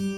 Salut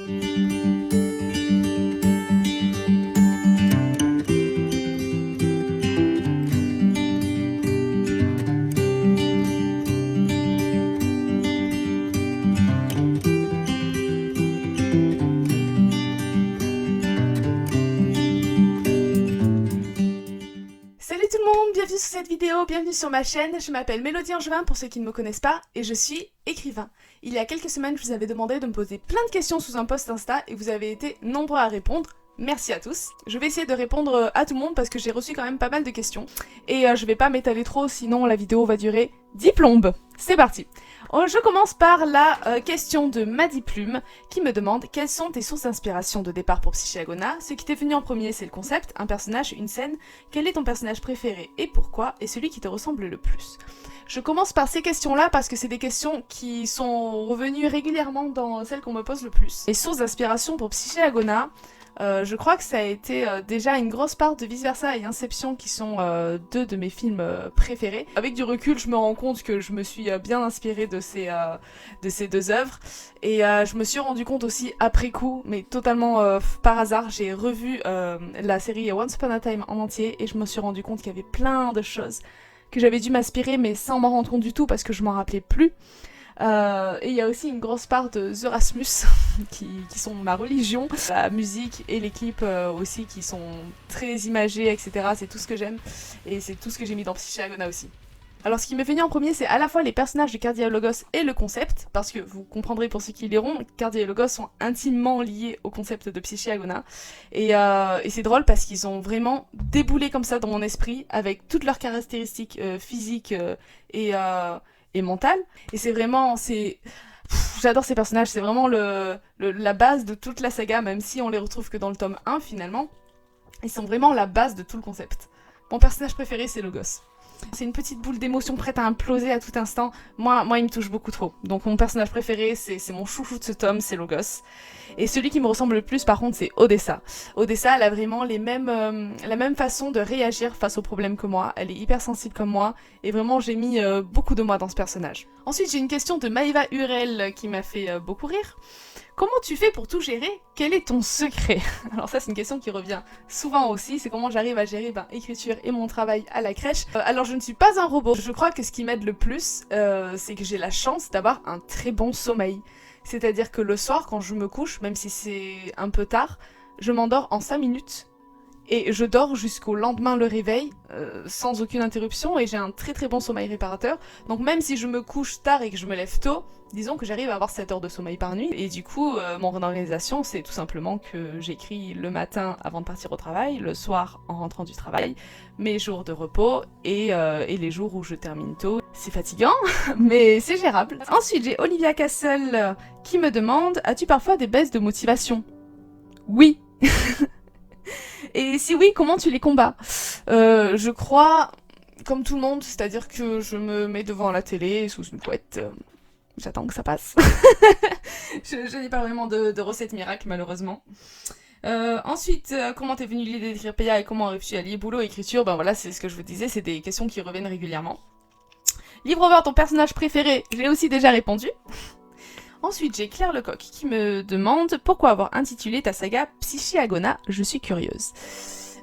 tout le monde, bienvenue sur cette vidéo, bienvenue sur ma chaîne, je m'appelle Mélodie Angevin pour ceux qui ne me connaissent pas et je suis écrivain. Il y a quelques semaines je vous avais demandé de me poser plein de questions sous un post Insta et vous avez été nombreux à répondre. Merci à tous. Je vais essayer de répondre à tout le monde parce que j'ai reçu quand même pas mal de questions. Et je vais pas m'étaler trop sinon la vidéo va durer 10 plombes. C'est parti. Je commence par la question de Maddy Plume qui me demande quelles sont tes sources d'inspiration de départ pour Psyché-Agona. Ce qui t'est venu en premier c'est le concept, un personnage, une scène. Quel est ton personnage préféré et pourquoi? Et celui qui te ressemble le plus? Je commence par ces questions-là parce que c'est des questions qui sont revenues régulièrement dans celles qu'on me pose le plus. Les sources d'inspiration pour Psyché-Agona, je crois que ça a été déjà une grosse part de Vice Versa et Inception qui sont deux de mes films préférés. Avec du recul, je me rends compte que je me suis bien inspirée de ces deux œuvres. Et je me suis rendu compte aussi après coup, mais totalement par hasard, j'ai revu la série Once Upon a Time en entier et je me suis rendu compte qu'il y avait plein de choses que j'avais dû m'inspirer mais sans m'en rendre compte du tout parce que je m'en rappelais plus. Et il y a aussi une grosse part de The Rasmus qui sont ma religion. La musique et les clips aussi qui sont très imagés, etc. C'est tout ce que j'aime et c'est tout ce que j'ai mis dans Psyché-Agona aussi. Alors ce qui m'est venu en premier c'est à la fois les personnages de Cardia et Logos et le concept, parce que vous comprendrez pour ceux qui liront, Cardia et Logos sont intimement liés au concept de Psyché-Agona. Et c'est drôle parce qu'ils ont vraiment déboulé comme ça dans mon esprit avec toutes leurs caractéristiques physiques et mentale. Et c'est vraiment, j'adore ces personnages, c'est vraiment la base de toute la saga, même si on les retrouve que dans le tome 1 finalement. Ils sont vraiment la base de tout le concept. Mon personnage préféré c'est Logos. C'est une petite boule d'émotion prête à imploser à tout instant. Moi il me touche beaucoup trop. Donc mon personnage préféré, c'est mon chouchou de ce tome, c'est Logos. Et celui qui me ressemble le plus par contre c'est Odessa. Odessa elle a vraiment la même façon de réagir face aux problèmes que moi. Elle est hyper sensible comme moi. Et vraiment j'ai mis beaucoup de moi dans ce personnage. Ensuite j'ai une question de Maëva Hurel qui m'a fait beaucoup rire. Comment tu fais pour tout gérer? Quel est ton secret? Alors ça c'est une question qui revient souvent aussi, c'est comment j'arrive à gérer écriture et mon travail à la crèche. Alors je ne suis pas un robot, je crois que ce qui m'aide le plus, c'est que j'ai la chance d'avoir un très bon sommeil. C'est-à-dire que le soir quand je me couche, même si c'est un peu tard, je m'endors en 5 minutes. Et je dors jusqu'au lendemain le réveil, sans aucune interruption, et j'ai un très très bon sommeil réparateur. Donc même si je me couche tard et que je me lève tôt, disons que j'arrive à avoir 7 heures de sommeil par nuit. Et du coup, mon organisation, c'est tout simplement que j'écris le matin avant de partir au travail, le soir en rentrant du travail, mes jours de repos et les jours où je termine tôt. C'est fatigant, mais c'est gérable. Ensuite, j'ai Olivia Castle qui me demande « As-tu parfois des baisses de motivation ?» Oui. Et si oui, comment tu les combats? Je crois, comme tout le monde, c'est-à-dire que je me mets devant la télé, sous une couette, j'attends que ça passe. je n'ai pas vraiment de recette miracle, malheureusement. Ensuite, comment t'es venue l'idée d'écrire PA et comment arrives-tu à lier boulot et écriture? Ben voilà, c'est ce que je vous disais, c'est des questions qui reviennent régulièrement. Livre over, ton personnage préféré? J'ai aussi déjà répondu. Ensuite, j'ai Claire Lecoq qui me demande pourquoi avoir intitulé ta saga Psyché-Agona, je suis curieuse.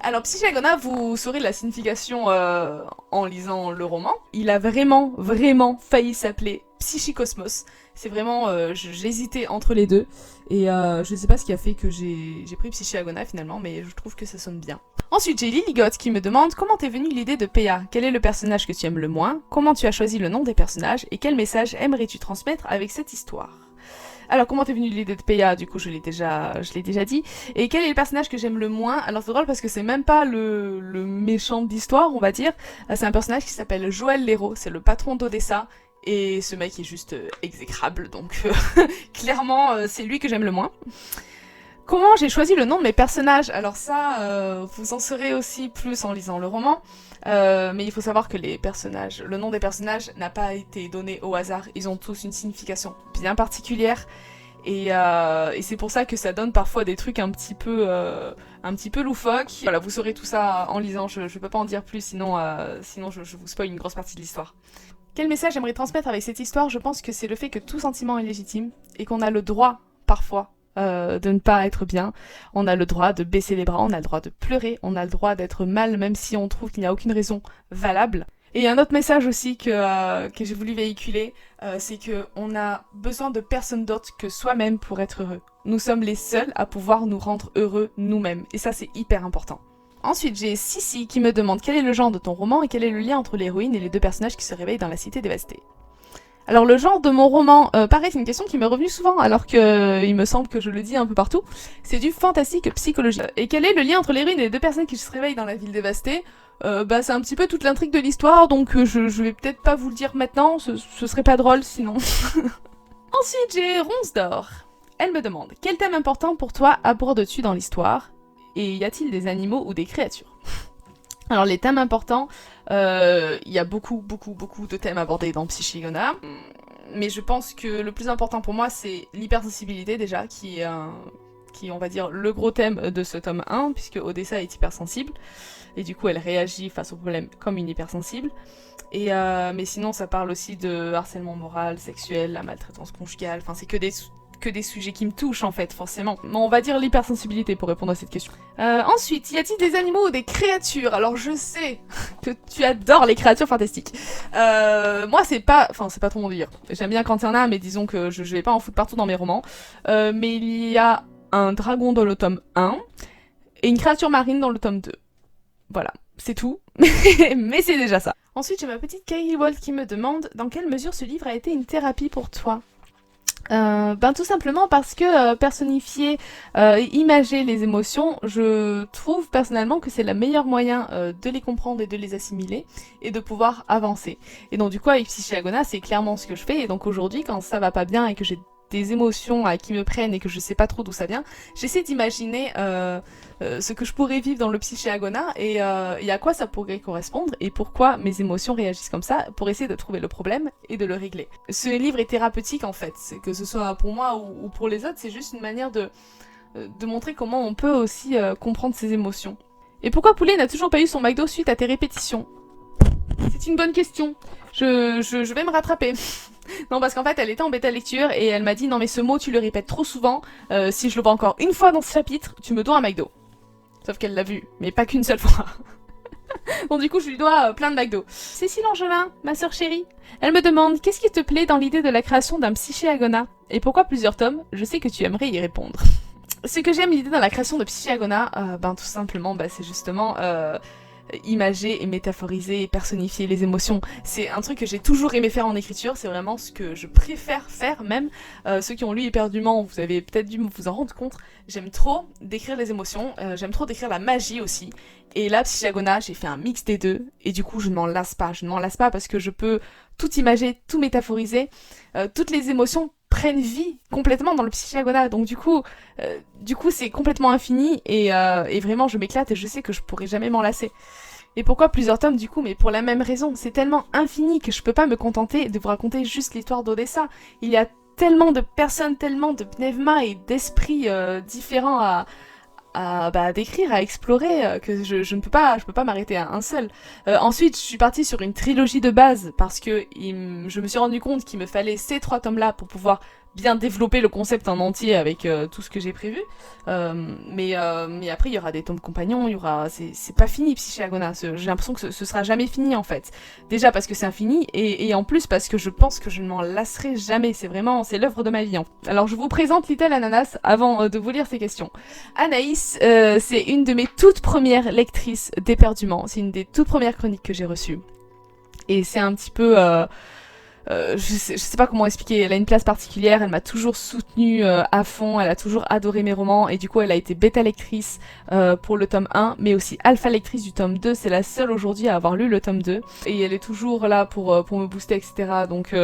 Alors Psyché-Agona, vous saurez la signification en lisant le roman. Il a vraiment failli s'appeler Psychicosmos. C'est vraiment, j'hésitais entre les deux. Et je ne sais pas ce qui a fait que j'ai pris Psyché-Agona finalement, mais je trouve que ça sonne bien. Ensuite, j'ai Lily Gott qui me demande comment t'es venue l'idée de PA. Quel est le personnage que tu aimes le moins? Comment tu as choisi le nom des personnages? Et quel message aimerais-tu transmettre avec cette histoire? Alors, comment t'es venue l'idée de PA? Du coup, je l'ai déjà dit. Et quel est le personnage que j'aime le moins? Alors, c'est drôle parce que c'est même pas le méchant d'histoire, on va dire. C'est un personnage qui s'appelle Joël Lero. C'est le patron d'Odessa. Et ce mec est juste exécrable. Donc, clairement, c'est lui que j'aime le moins. Comment j'ai choisi le nom de mes personnages? Alors ça, vous en saurez aussi plus en lisant le roman. Mais il faut savoir que le nom des personnages n'a pas été donné au hasard. Ils ont tous une signification bien particulière. Et c'est pour ça que ça donne parfois des trucs un petit peu loufoques. Voilà, vous saurez tout ça en lisant. Je peux pas en dire plus, sinon je vous spoil une grosse partie de l'histoire. Quel message j'aimerais transmettre avec cette histoire? Je pense que c'est le fait que tout sentiment est légitime et qu'on a le droit, parfois, de ne pas être bien. On a le droit de baisser les bras, on a le droit de pleurer, on a le droit d'être mal même si on trouve qu'il n'y a aucune raison valable. Et un autre message aussi que j'ai voulu véhiculer, c'est que on a besoin de personne d'autre que soi-même pour être heureux. Nous sommes les seuls à pouvoir nous rendre heureux nous-mêmes. Et ça, c'est hyper important. Ensuite, j'ai Sissi qui me demande quel est le genre de ton roman et quel est le lien entre l'héroïne et les deux personnages qui se réveillent dans la cité dévastée. Alors le genre de mon roman, pareil, c'est une question qui m'est revenue souvent, alors que il me semble que je le dis un peu partout. C'est du fantastique psychologique. Et quel est le lien entre l'héroïne et les deux personnes qui se réveillent dans la ville dévastée? C'est un petit peu toute l'intrigue de l'histoire, donc je vais peut-être pas vous le dire maintenant, ce serait pas drôle sinon. Ensuite, j'ai Ronsdor. Elle me demande, quel thème important pour toi abordes-tu dans l'histoire? Et y a-t-il des animaux ou des créatures? Alors les thèmes importants, il y a beaucoup de thèmes abordés dans Psychégona, mais je pense que le plus important pour moi c'est l'hypersensibilité déjà, qui est on va dire le gros thème de ce tome 1, puisque Odessa est hypersensible, et du coup elle réagit face aux problèmes comme une hypersensible. Mais sinon ça parle aussi de harcèlement moral, sexuel, la maltraitance conjugale, enfin c'est que des sujets qui me touchent en fait, forcément. On va dire l'hypersensibilité pour répondre à cette question. Ensuite, y a-t-il des animaux ou des créatures? Alors je sais que tu adores les créatures fantastiques. Moi c'est pas trop mon délire. J'aime bien quand il y en a, mais disons que je vais pas en foutre partout dans mes romans. Mais il y a un dragon dans le tome 1 et une créature marine dans le tome 2. Voilà, c'est tout. Mais c'est déjà ça. Ensuite, j'ai ma petite Kylie Walt qui me demande dans quelle mesure ce livre a été une thérapie pour toi? Tout simplement parce que personnifier, imager les émotions, je trouve personnellement que c'est le meilleur moyen de les comprendre et de les assimiler et de pouvoir avancer. Et donc du coup avec Psychégona c'est clairement ce que je fais, et donc aujourd'hui quand ça va pas bien et que j'ai des émotions qui me prennent et que je sais pas trop d'où ça vient, j'essaie d'imaginer ce que je pourrais vivre dans le Psychégona et à quoi ça pourrait correspondre et pourquoi mes émotions réagissent comme ça, pour essayer de trouver le problème et de le régler. Ce livre est thérapeutique en fait, que ce soit pour moi ou pour les autres, c'est juste une manière de montrer comment on peut aussi comprendre ses émotions. Et pourquoi Poulet n'a toujours pas eu son McDo suite à tes répétitions? C'est une bonne question. Je vais me rattraper. Non, parce qu'en fait, elle était en bêta lecture et elle m'a dit « Non mais ce mot, tu le répètes trop souvent. Si je le vois encore une fois dans ce chapitre, tu me dois un McDo. » Sauf qu'elle l'a vu, mais pas qu'une seule fois. Donc du coup, je lui dois plein de McDo. Cécile Angelin, ma sœur chérie, elle me demande « Qu'est-ce qui te plaît dans l'idée de la création d'un Psychégona? Et pourquoi plusieurs tomes? Je sais que tu aimerais y répondre. » Ce que j'aime l'idée dans la création de Psychégona, tout simplement, c'est justement... imager et métaphoriser et personnifier les émotions. C'est un truc que j'ai toujours aimé faire en écriture, c'est vraiment ce que je préfère faire même. Ceux qui ont lu éperdument, vous avez peut-être dû vous en rendre compte, j'aime trop décrire les émotions, j'aime trop décrire la magie aussi. Et là, Psychégona, j'ai fait un mix des deux, et du coup je ne m'en lasse pas. Je ne m'en lasse pas parce que je peux tout imager, tout métaphoriser, toutes les émotions prennent vie complètement dans le Psychégona, donc du coup c'est complètement infini et vraiment je m'éclate et je sais que je pourrai jamais m'en lasser. Et pourquoi plusieurs tomes du coup? Mais pour la même raison, c'est tellement infini que je peux pas me contenter de vous raconter juste l'histoire d'Odessa. Il y a tellement de personnes, tellement de pneuma et d'esprits différents à décrire, à explorer, que je ne peux pas m'arrêter à un seul. Ensuite, je suis partie sur une trilogie de base parce que je me suis rendu compte qu'il me fallait ces 3 tomes-là pour pouvoir bien développer le concept en entier avec tout ce que j'ai prévu. Mais après, il y aura des tomes compagnons, il y aura... C'est pas fini, Psychégona. J'ai l'impression que ce sera jamais fini, en fait. Déjà parce que c'est infini, et en plus parce que je pense que je ne m'en lasserai jamais. C'est l'œuvre de ma vie. Alors, je vous présente Little Ananas avant de vous lire ces questions. Anaïs, c'est une de mes toutes premières lectrices d'éperdument. C'est une des toutes premières chroniques que j'ai reçues. Et c'est un petit peu... je sais pas comment expliquer, elle a une place particulière, elle m'a toujours soutenue à fond, elle a toujours adoré mes romans, et du coup elle a été bêta lectrice pour le tome 1, mais aussi alpha lectrice du tome 2, c'est la seule aujourd'hui à avoir lu le tome 2, et elle est toujours là pour me booster, etc. Donc...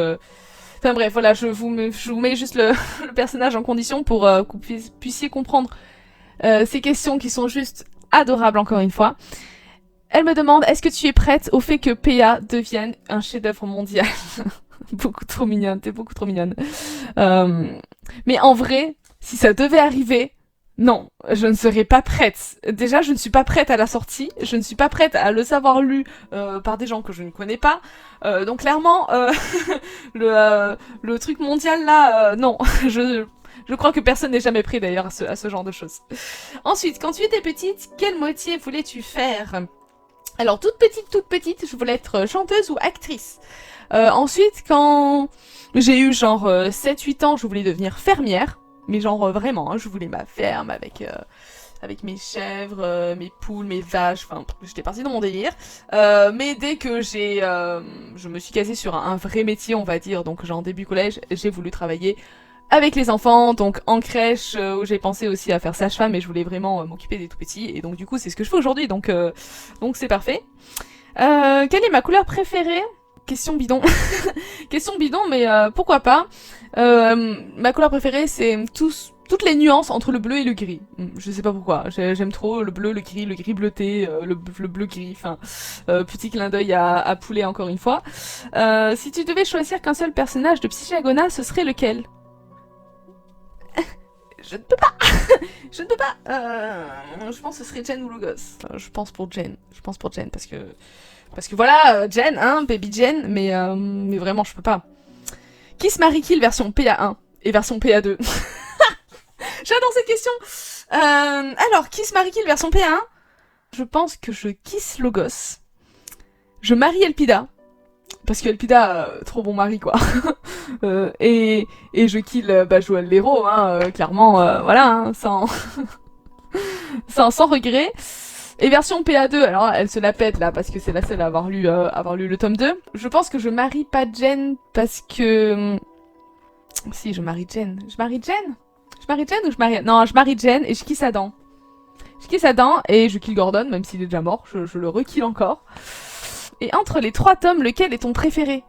Enfin bref, voilà, je vous mets juste le personnage en condition pour que vous puissiez comprendre ces questions qui sont juste adorables encore une fois. Elle me demande, est-ce que tu es prête au fait que PA devienne un chef-d'œuvre mondial? Beaucoup trop mignonne, t'es beaucoup trop mignonne. Mais en vrai, si ça devait arriver, non, je ne serais pas prête. Déjà, je ne suis pas prête à la sortie, je ne suis pas prête à le savoir lu par des gens que je ne connais pas. Donc clairement, le truc mondial là, non, Je crois que personne n'est jamais prêt d'ailleurs à ce genre de choses. Ensuite, quand tu étais petite, quel métier voulais-tu faire? Alors toute petite, je voulais être chanteuse ou actrice. Ensuite, quand j'ai eu genre 7-8 ans, je voulais devenir fermière. Mais genre vraiment, hein, je voulais ma ferme avec mes chèvres, mes poules, mes vaches, enfin j'étais partie dans mon délire. Mais dès que je me suis casée sur un vrai métier, on va dire, donc genre début collège, j'ai voulu travailler avec les enfants, donc en crèche, où j'ai pensé aussi à faire sage-femme, et je voulais vraiment m'occuper des tout petits, et donc du coup c'est ce que je fais aujourd'hui, donc c'est parfait. Quelle est ma couleur préférée? Question bidon. Question bidon, mais pourquoi pas. Ma couleur préférée, c'est toutes les nuances entre le bleu et le gris. Je sais pas pourquoi. J'aime trop le bleu, le gris bleuté, le bleu gris. Enfin, petit clin d'œil à Poulet encore une fois. Si tu devais choisir qu'un seul personnage de Psychagona, ce serait lequel? Je ne peux pas. Je ne peux pas. Je pense que ce serait Jen ou Logos. Je pense pour Jen. Parce que voilà, Jen, hein, baby Jen, mais vraiment, je peux pas. Kiss Marie Kill version PA1 et version PA2. J'adore cette question. Alors, Kiss Marie Kill version PA1. Je pense que je kiss Logos. Je marie Elpida. Parce que Elpida, trop bon mari, quoi. Et je kill Joël Léraud, hein, clairement, voilà, hein, sans regret. Et version PA2, alors elle se la pète là, parce que c'est la seule à avoir lu le tome 2. Je pense que je marie pas Jen, parce que... Si, je marie Jen. Je marie Jen ou je marie... Non, je marie Jen et je kiss Adam. Je kiss Adam et je kill Gordon, même s'il est déjà mort, je le rekill encore. Et entre les 3 tomes, lequel est ton préféré?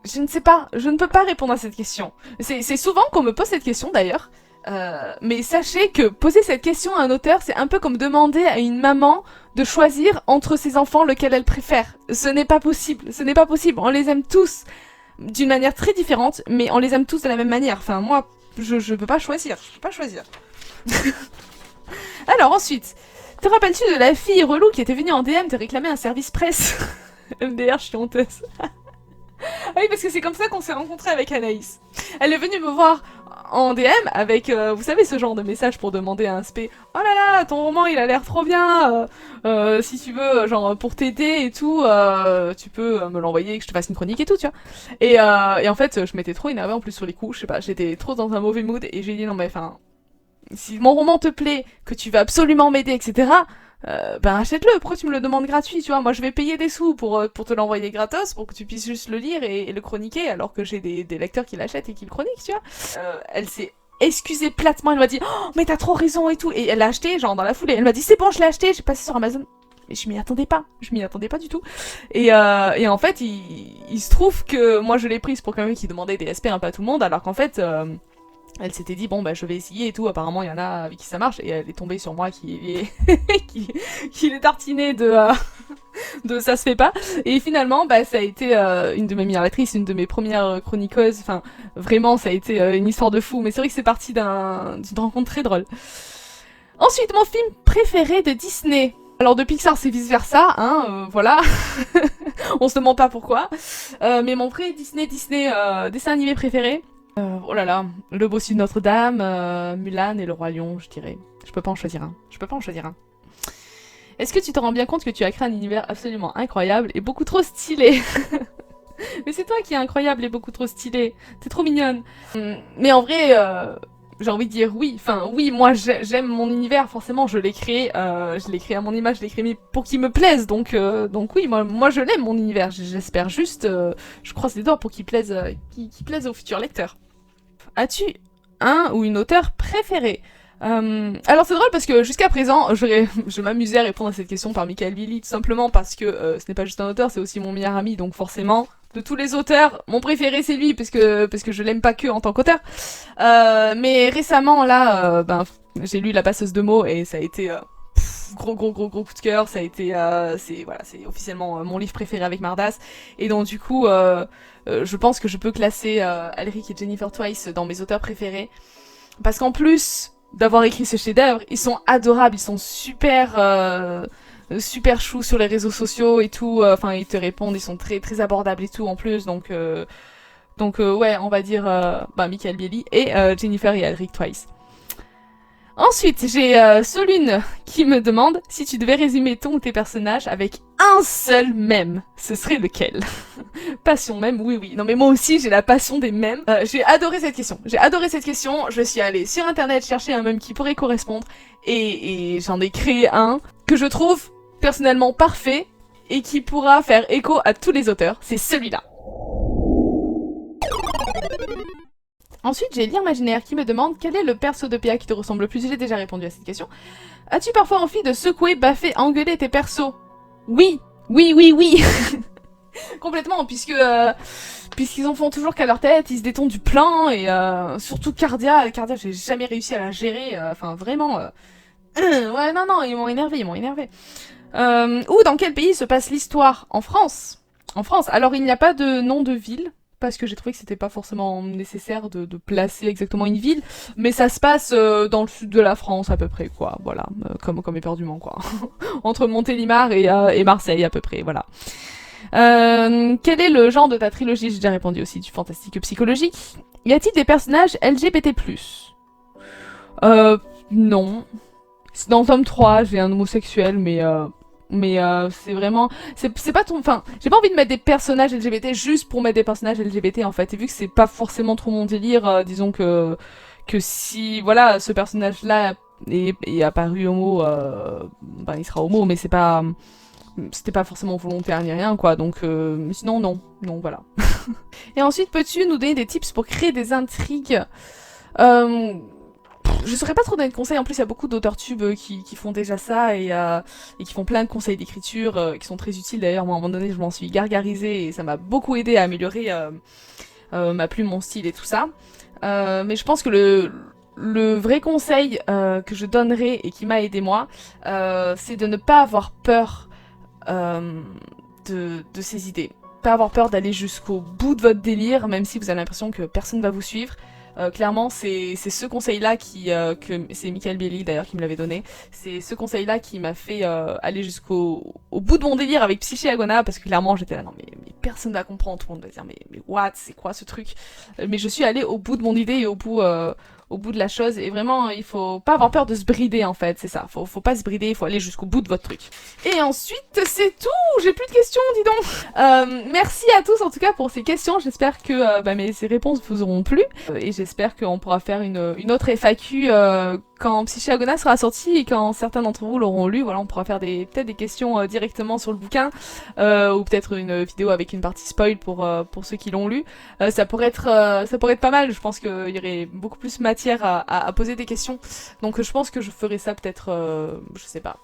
Je ne sais pas, je ne peux pas répondre à cette question. C'est souvent qu'on me pose cette question d'ailleurs. Mais sachez que poser cette question à un auteur, c'est un peu comme demander à une maman de choisir entre ses enfants lequel elle préfère. Ce n'est pas possible, On les aime tous d'une manière très différente, mais on les aime tous de la même manière. Enfin, moi, je peux pas choisir. Alors ensuite, te rappelles-tu de la fille relou qui était venue en DM te réclamer un service presse? MDR, je suis honteuse. Ah oui, parce que c'est comme ça qu'on s'est rencontrés avec Anaïs. Elle est venue me voir en DM avec, vous savez, ce genre de message pour demander à un spé « Oh là là, ton roman, il a l'air trop bien, si tu veux, genre, pour t'aider et tout, tu peux me l'envoyer, que je te fasse une chronique et tout, tu vois. » Et en fait, je m'étais trop énervée en plus sur les coups, je sais pas, j'étais trop dans un mauvais mood, et j'ai dit « Non mais, enfin, si mon roman te plaît, que tu veux absolument m'aider, etc., ben achète-le, pourquoi tu me le demandes gratuit, tu vois, moi je vais payer des sous pour te l'envoyer gratos, pour que tu puisses juste le lire et le chroniquer, alors que j'ai des lecteurs qui l'achètent et qui le chroniquent, tu vois. Elle s'est excusée platement, elle m'a dit « Oh, mais t'as trop raison et tout », et elle l'a acheté, genre dans la foulée, elle m'a dit « C'est bon, je l'ai acheté, j'ai passé sur Amazon ». Et je m'y attendais pas du tout. Et en fait, il se trouve que moi je l'ai prise pour quelqu'un qui demandait des SP un peu à tout le monde, alors qu'en fait... elle s'était dit bon bah je vais essayer et tout, apparemment il y en a avec qui ça marche, et elle est tombée sur moi qui l'est tartiné de ça se fait pas, et finalement bah ça a été une de mes meilleures lectrices, une de mes premières chroniqueuses, enfin vraiment ça a été une histoire de fou, mais c'est vrai que c'est parti d'une rencontre très drôle. Ensuite, mon film préféré de Disney. Alors de Pixar c'est vice versa, hein, voilà, on se demande pas pourquoi, mais mon vrai Disney dessin animé préféré, oh là là, Le Bossu de Notre-Dame, Mulan et Le Roi Lion, je dirais. Je peux pas en choisir un. Est-ce que tu te rends bien compte que tu as créé un univers absolument incroyable et beaucoup trop stylé? Mais c'est toi qui es incroyable et beaucoup trop stylé. T'es trop mignonne. Mais en vrai, j'ai envie de dire oui. Enfin, oui, moi j'aime mon univers, forcément, je l'ai créé à mon image, je l'ai créé pour qu'il me plaise. Donc oui, moi je l'aime mon univers. J'espère juste, je croise les doigts pour qu'il plaise aux futurs lecteurs. As-tu un ou une auteure préférée? Alors c'est drôle parce que jusqu'à présent, je m'amusais à répondre à cette question par Michael Billy, tout simplement parce que ce n'est pas juste un auteur, c'est aussi mon meilleur ami, donc forcément, de tous les auteurs, mon préféré c'est lui, parce que je l'aime pas que en tant qu'auteur. Mais récemment, là, j'ai lu La passeuse de mots et ça a été gros coup de cœur, ça a été, c'est officiellement mon livre préféré avec Mardas, et donc du coup, je pense que je peux classer Alric et Jennifer Twice dans mes auteurs préférés, parce qu'en plus d'avoir écrit ce chef-d'œuvre, ils sont adorables, ils sont super choux sur les réseaux sociaux et tout, enfin ils te répondent, ils sont très abordables et tout en plus, donc Donc ouais, on va dire Michael Bieli et Jennifer et Alric Twice. Ensuite, j'ai Solune qui me demande si tu devais résumer ton ou tes personnages avec un seul mème, ce serait lequel? Passion mème, oui oui. Non mais moi aussi j'ai la passion des mèmes. J'ai adoré cette question. Je suis allée sur internet chercher un mème qui pourrait correspondre et j'en ai créé un que je trouve personnellement parfait et qui pourra faire écho à tous les auteurs. C'est celui-là. Ensuite, j'ai l'imaginaire qui me demande quel est le perso de PA qui te ressemble le plus. J'ai déjà répondu à cette question. As-tu parfois envie de secouer, baffer, engueuler tes persos? Oui, oui, oui, oui. Complètement, puisqu'ils en font toujours qu'à leur tête, ils se détournent du plan, et surtout Cardia, j'ai jamais réussi à la gérer, enfin vraiment... ouais, non, ils m'ont énervé, Ou dans quel pays se passe l'histoire? En France. En France, alors il n'y a pas de nom de ville, parce que j'ai trouvé que c'était pas forcément nécessaire de placer exactement une ville, mais ça se passe dans le sud de la France à peu près, quoi, voilà, comme éperdument, quoi. Entre Montélimar et Marseille à peu près, voilà. Quel est le genre de ta trilogie? J'ai déjà répondu aussi, du fantastique psychologique. Y a-t-il des personnages LGBT+? Non. Dans le tome 3, j'ai un homosexuel, mais c'est vraiment... C'est pas ton... Enfin, j'ai pas envie de mettre des personnages LGBT juste pour mettre des personnages LGBT, en fait. Et vu que c'est pas forcément trop mon délire, disons que si, voilà, ce personnage-là est apparu homo, il sera homo, mais c'était pas forcément volontaire ni rien, quoi. Donc, sinon, non, voilà. Et ensuite, peux-tu nous donner des tips pour créer des intrigues? Je saurais pas trop donner de conseils, en plus il y a beaucoup d'auteurs tubes qui font déjà ça et qui font plein de conseils d'écriture qui sont très utiles. D'ailleurs, moi à un moment donné je m'en suis gargarisée et ça m'a beaucoup aidé à améliorer ma plume, mon style et tout ça. Mais je pense que le vrai conseil que je donnerais et qui m'a aidé moi, c'est de ne pas avoir peur de ses idées. Pas avoir peur d'aller jusqu'au bout de votre délire, même si vous avez l'impression que personne va vous suivre. Clairement, c'est ce conseil-là que c'est Michael Bieli d'ailleurs qui me l'avait donné. C'est ce conseil-là qui m'a fait aller jusqu'au bout de mon délire avec Psyché Agona, parce que clairement j'étais là, non mais personne va comprendre, tout le monde va dire mais what, c'est quoi ce truc? Mais je suis allée au bout de mon idée et au bout de la chose, et vraiment il faut pas avoir peur de se brider en fait, c'est ça. Faut pas se brider, il faut aller jusqu'au bout de votre truc. Et ensuite c'est tout, j'ai plus de questions, dis donc. Merci à tous en tout cas pour ces questions, j'espère que ces réponses vous auront plu, et j'espère qu'on pourra faire une autre FAQ quand Psyché Agona sera sorti et quand certains d'entre vous l'auront lu. Voilà, on pourra faire peut-être des questions directement sur le bouquin, ou peut-être une vidéo avec une partie spoil pour ceux qui l'ont lu. Ça pourrait être pas mal, je pense qu'il y aurait beaucoup plus matière à poser des questions, donc je pense que je ferai ça peut-être, je sais pas,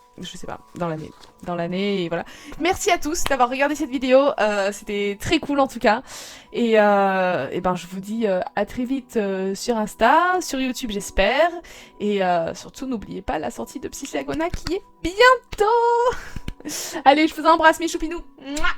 dans l'année, et voilà. Merci à tous d'avoir regardé cette vidéo, c'était très cool en tout cas, et je vous dis à très vite sur Insta, sur YouTube j'espère, et surtout n'oubliez pas la sortie de Psyché Agona qui est bientôt. Allez, je vous embrasse mes choupinous. Mouah.